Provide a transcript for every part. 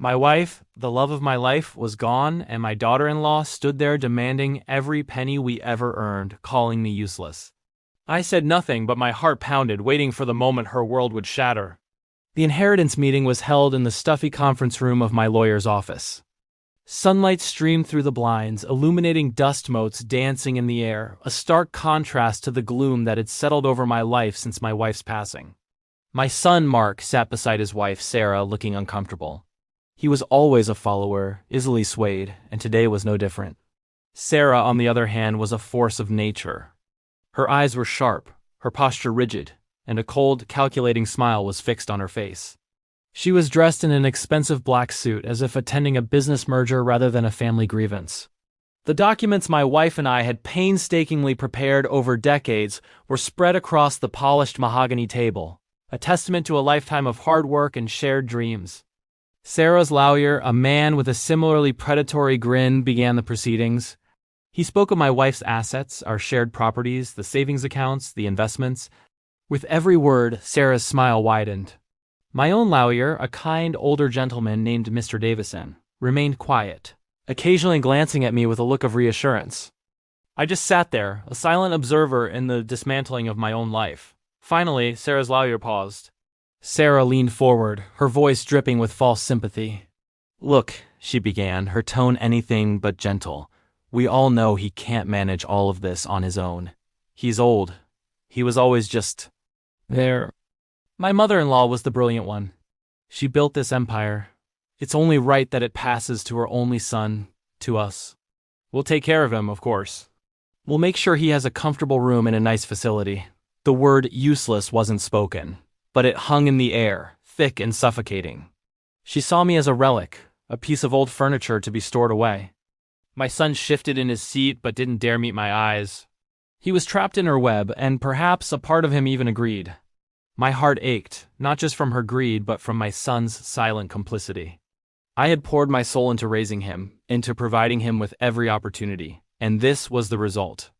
My wife, the love of my life, was gone, and my daughter-in-law stood there demanding every penny we ever earned, calling me useless. I said nothing, but my heart pounded, waiting for the moment her world would shatter. The inheritance meeting was held in the stuffy conference room of my lawyer's office. Sunlight streamed through the blinds, illuminating dust motes dancing in the air, a stark contrast to the gloom that had settled over my life since my wife's passing. My son, Mark, sat beside his wife, Sarah, looking uncomfortable. He was always a follower, easily swayed, and today was no different. Sarah, on the other hand, was a force of nature. Her eyes were sharp, her posture rigid, and a cold, calculating smile was fixed on her face. She was dressed in an expensive black suit, as if attending a business merger rather than a family grievance. The documents my wife and I had painstakingly prepared over decades were spread across the polished mahogany table, a testament to a lifetime of hard work and shared dreams. Sarah's lawyer, a man with a similarly predatory grin, began the proceedings. He spoke of my wife's assets, our shared properties, the savings accounts, the investments. With every word, Sarah's smile widened. My own lawyer, a kind older gentleman named Mr. Davison, remained quiet, occasionally glancing at me with a look of reassurance. I just sat there, a silent observer in the dismantling of my own life. Finally, Sarah's lawyer paused. Sarah leaned forward, her voice dripping with false sympathy. "Look," she began, her tone anything but gentle. "We all know he can't manage all of this on his own. He's old. He was always just there. My mother-in-law was the brilliant one. She built this empire. It's only right that it passes to her only son, to us. We'll take care of him, of course. We'll make sure he has a comfortable room in a nice facility." The word useless wasn't spoken, but it hung in the air, thick and suffocating. She saw me as a relic, a piece of old furniture to be stored away. My son shifted in his seat but didn't dare meet my eyes. He was trapped in her web, and perhaps a part of him even agreed. My heart ached, not just from her greed, but from my son's silent complicity. I had poured my soul into raising him, into providing him with every opportunity, and this was the result.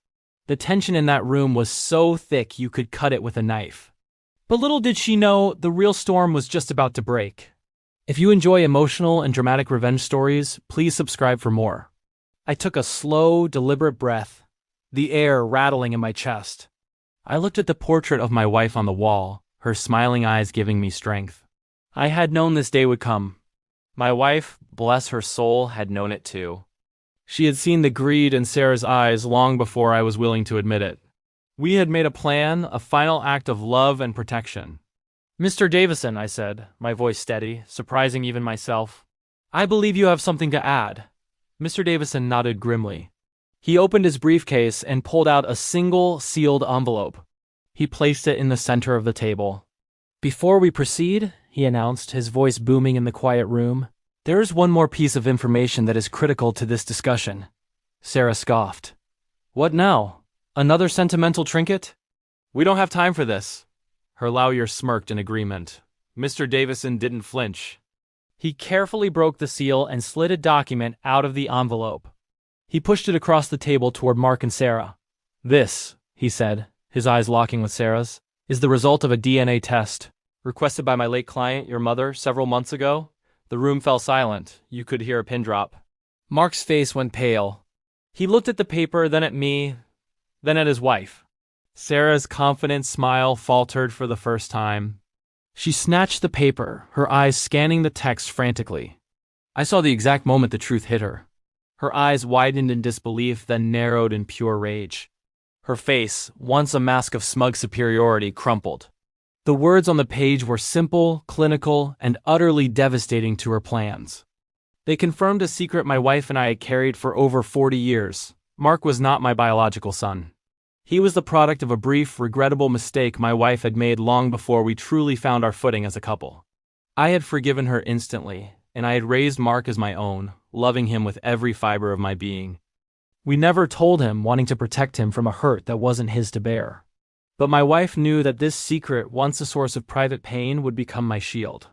The tension in that room was so thick you could cut it with a knife. But little did she know, the real storm was just about to break. If you enjoy emotional and dramatic revenge stories, please subscribe for more. I took a slow, deliberate breath, the air rattling in my chest. I looked at the portrait of my wife on the wall, her smiling eyes giving me strength. I had known this day would come. My wife, bless her soul, had known it too. She had seen the greed in Sarah's eyes long before I was willing to admit it. We had made a plan, a final act of love and protection. "Mr. Davison," I said, my voice steady, surprising even myself. "I believe you have something to add." Mr. Davison nodded grimly. He opened his briefcase and pulled out a single sealed envelope. He placed it in the center of the table. "Before we proceed," he announced, his voice booming in the quiet room, "there is one more piece of information that is critical to this discussion." Sarah scoffed. "What now? Another sentimental trinket?" "We don't have time for this." Her lawyer smirked in agreement. Mr. Davison didn't flinch. He carefully broke the seal and slid a document out of the envelope. He pushed it across the table toward Mark and Sarah. "This," he said, his eyes locking with Sarah's, "is the result of a DNA test, requested by my late client, your mother, several months ago." The room fell silent. You could hear a pin drop. Mark's face went pale. He looked at the paper, then at me, then at his wife. Sarah's confident smile faltered for the first time. She snatched the paper, her eyes scanning the text frantically. I saw the exact moment the truth hit her. Her eyes widened in disbelief, then narrowed in pure rage. Her face, once a mask of smug superiority, crumpled. The words on the page were simple, clinical, and utterly devastating to her plans. They confirmed a secret my wife and I had carried for over 40 years. Mark was not my biological son. He was the product of a brief, regrettable mistake my wife had made long before we truly found our footing as a couple. I had forgiven her instantly, and I had raised Mark as my own, loving him with every fiber of my being. We never told him, wanting to protect him from a hurt that wasn't his to bear. But my wife knew that this secret, once a source of private pain, would become my shield.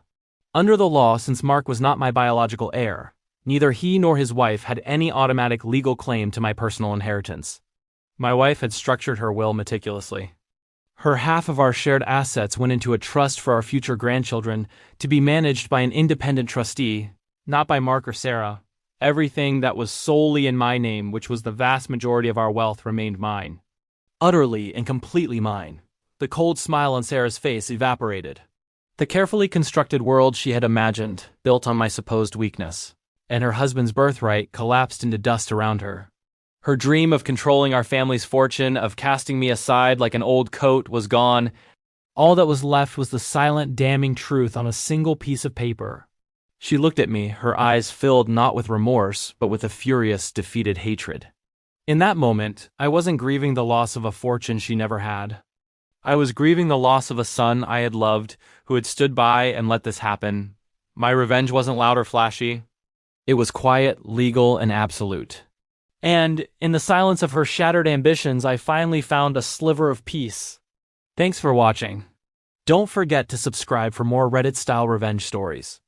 Under the law, since Mark was not my biological heir, neither he nor his wife had any automatic legal claim to my personal inheritance. My wife had structured her will meticulously. Her half of our shared assets went into a trust for our future grandchildren to be managed by an independent trustee, Not by Mark or Sarah. Everything that was solely in my name, which was the vast majority of our wealth, remained mine. Utterly and completely mine. The cold smile on Sarah's face evaporated. The carefully constructed world she had imagined, built on my supposed weakness, and her husband's birthright, collapsed into dust around her. Her dream of controlling our family's fortune, of casting me aside like an old coat, was gone. All that was left was the silent, damning truth on a single piece of paper. She looked at me, her eyes filled not with remorse, but with a furious, defeated hatred. In that moment, I wasn't grieving the loss of a fortune she never had. I was grieving the loss of a son I had loved, who had stood by and let this happen. My revenge wasn't loud or flashy. It was quiet, legal, and absolute. And, in the silence of her shattered ambitions, I finally found a sliver of peace. Thanks for watching. Don't forget to subscribe for more Reddit-style revenge stories.